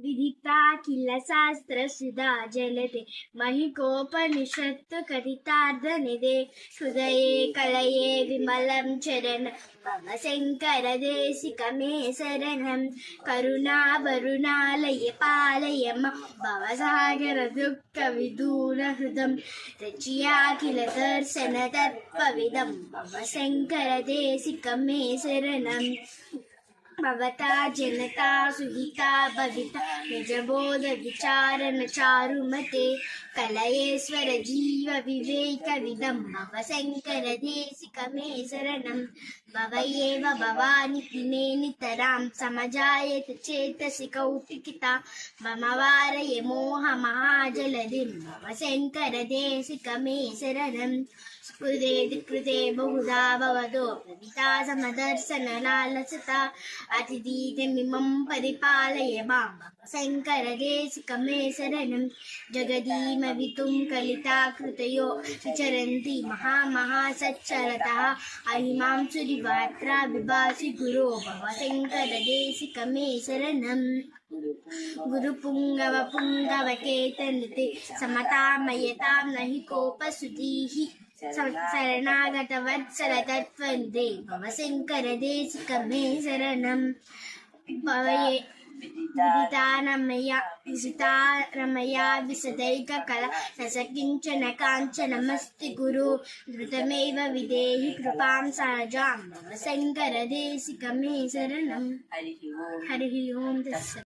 विदिता किल शास्त्रसुधा जलते महिकोपनिषत्तु कथितार्धनिधे हृदये कलये विमलं चरण मम शङ्करदेशिकमे शरणं करुणावरुणालय पालय भवसागरदुःखविदूरहृदं रचया किल दर्शनतत्त्वविदं मम शङ्करदेशिकमे शरणम् भवता जनता सुहिता भविता निजबोध विचारण चारुमते कलयेश्वर जीव विवेकविदं भव शङ्कर देशिकमे शरणं भव एव भवानि मे नितरां समजायत चेतसि कौतुकिता मम वारय मोहमहाजलधिं भव शङ्कर देशिकमे शरणं स्फुरे कृते बहुधा भवतो प्रविता समदर्शनलालसता अतिथीतमिमं परिपालय मां शङ्करदेशिकमे शरणं जगदीमवितुं कलिता कृतयो विचरन्ति महासच्चरतः अहिमां सुरिवात्रा विभासि गुरो भव शङ्करदेशिकमे शरणम् गुरुपुङ्गवपुङ्गवकेतनते समतामयतां नहि कोपसुतीः शरणागतवत्सलतत्त्वनिधे भव शङ्करदेशिकमे शरणं भवये विदितारमया विशदैककला रसकिञ्चन काञ्चनमस्ति गुरु धृतमेव विदेहि कृपां सहजां भव शङ्करदेशिकमे शरणं हरिः ओं तत्सत्।